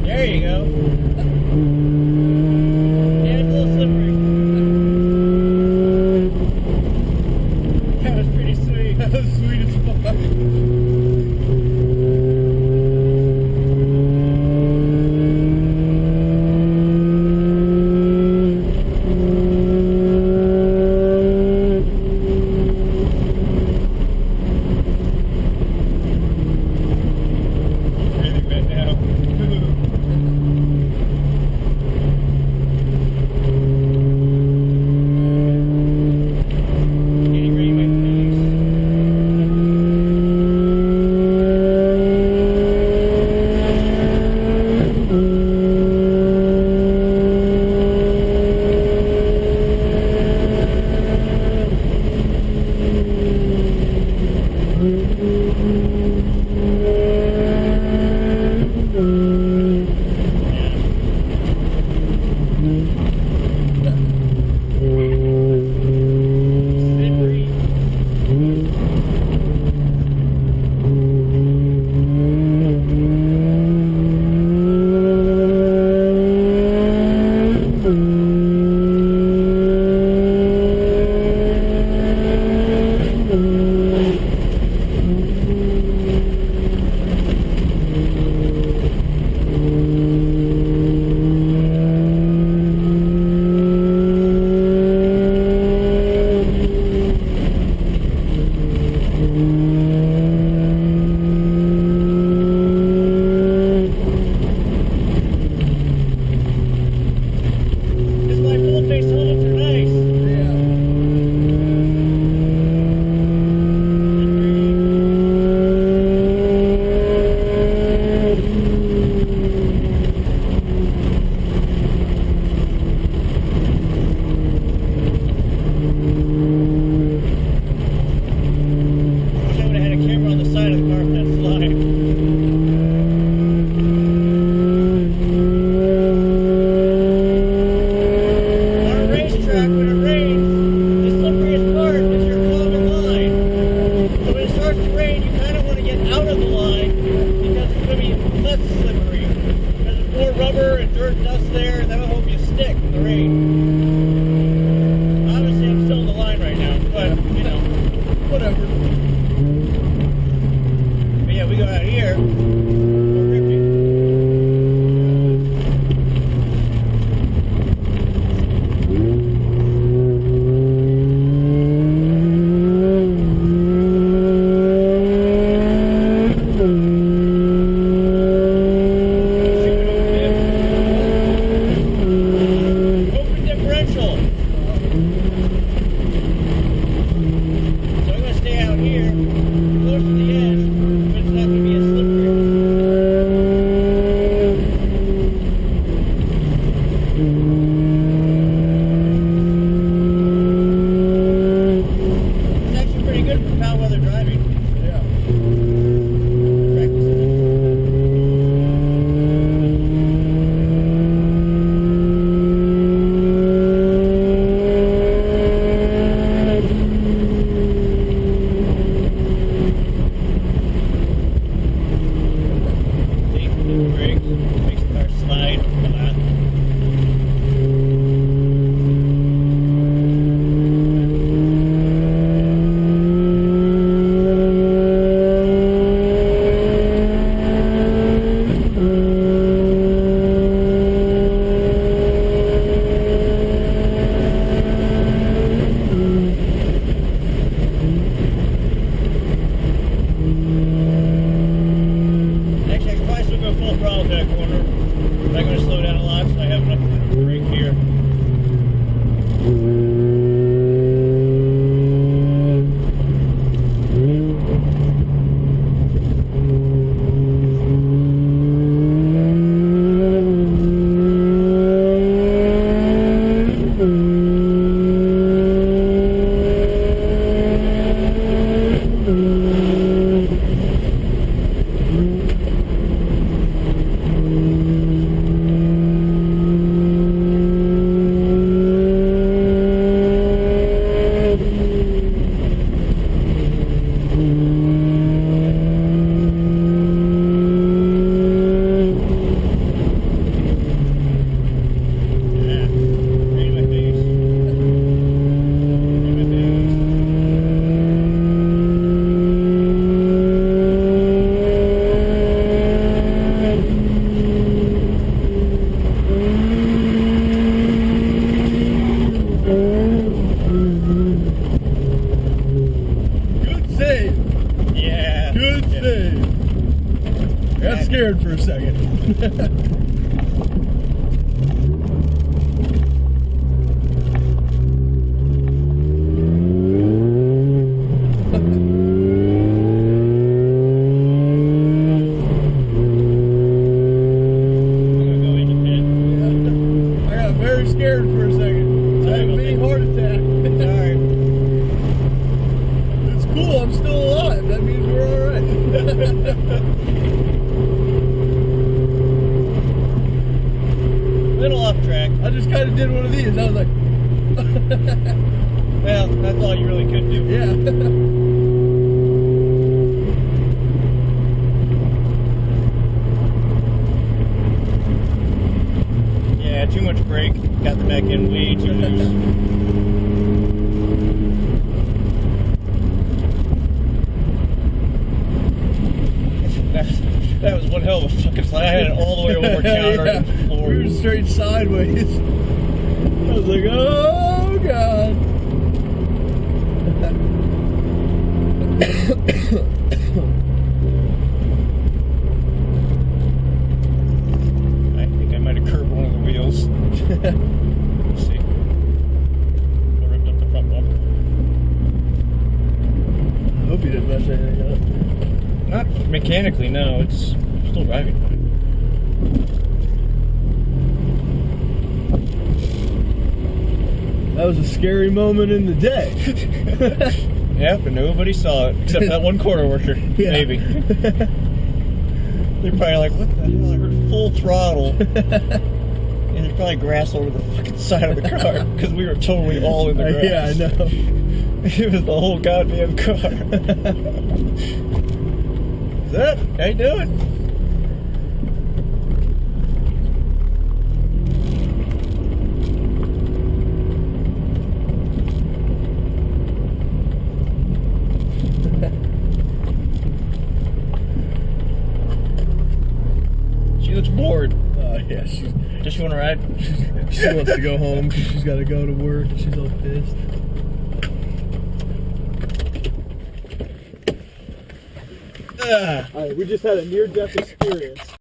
There you go. Yeah, it's a little slippery. That was pretty sweet. That was sweet as fuck. Really wet now. Getting ready my I got scared for a second. Scared for a second. I had a mini heart attack. Alright. It's cool, I'm still alive. That means we're alright. Little off track. I just kind of did one of these. I was like, well, that's all you really could do. yeah. Yeah, too much brake. Got the back end way too loose. That was one hell of a fucking slide. I had it all the way over counter Yeah. to the floor. We were straight sideways. I was like, oh god. I think I might have curbed one of the wheels. Let's see. I ripped up the front bumper. I hope you didn't mess anything up. Not mechanically, no. It's still driving. That was a scary moment in the day. Yeah, but nobody saw it except that one corner worker. Yeah. Maybe. They're probably like, what the hell? I heard full throttle. And there's probably grass over the fucking side of the car because we were totally all in the grass. Yeah, I know. It was the whole goddamn car. Is that? How you doing? She looks bored. Yeah, Does she want to ride? she wants to go home because she's got to go to work and she's all pissed. Ah. Alright, we just had a near-death experience.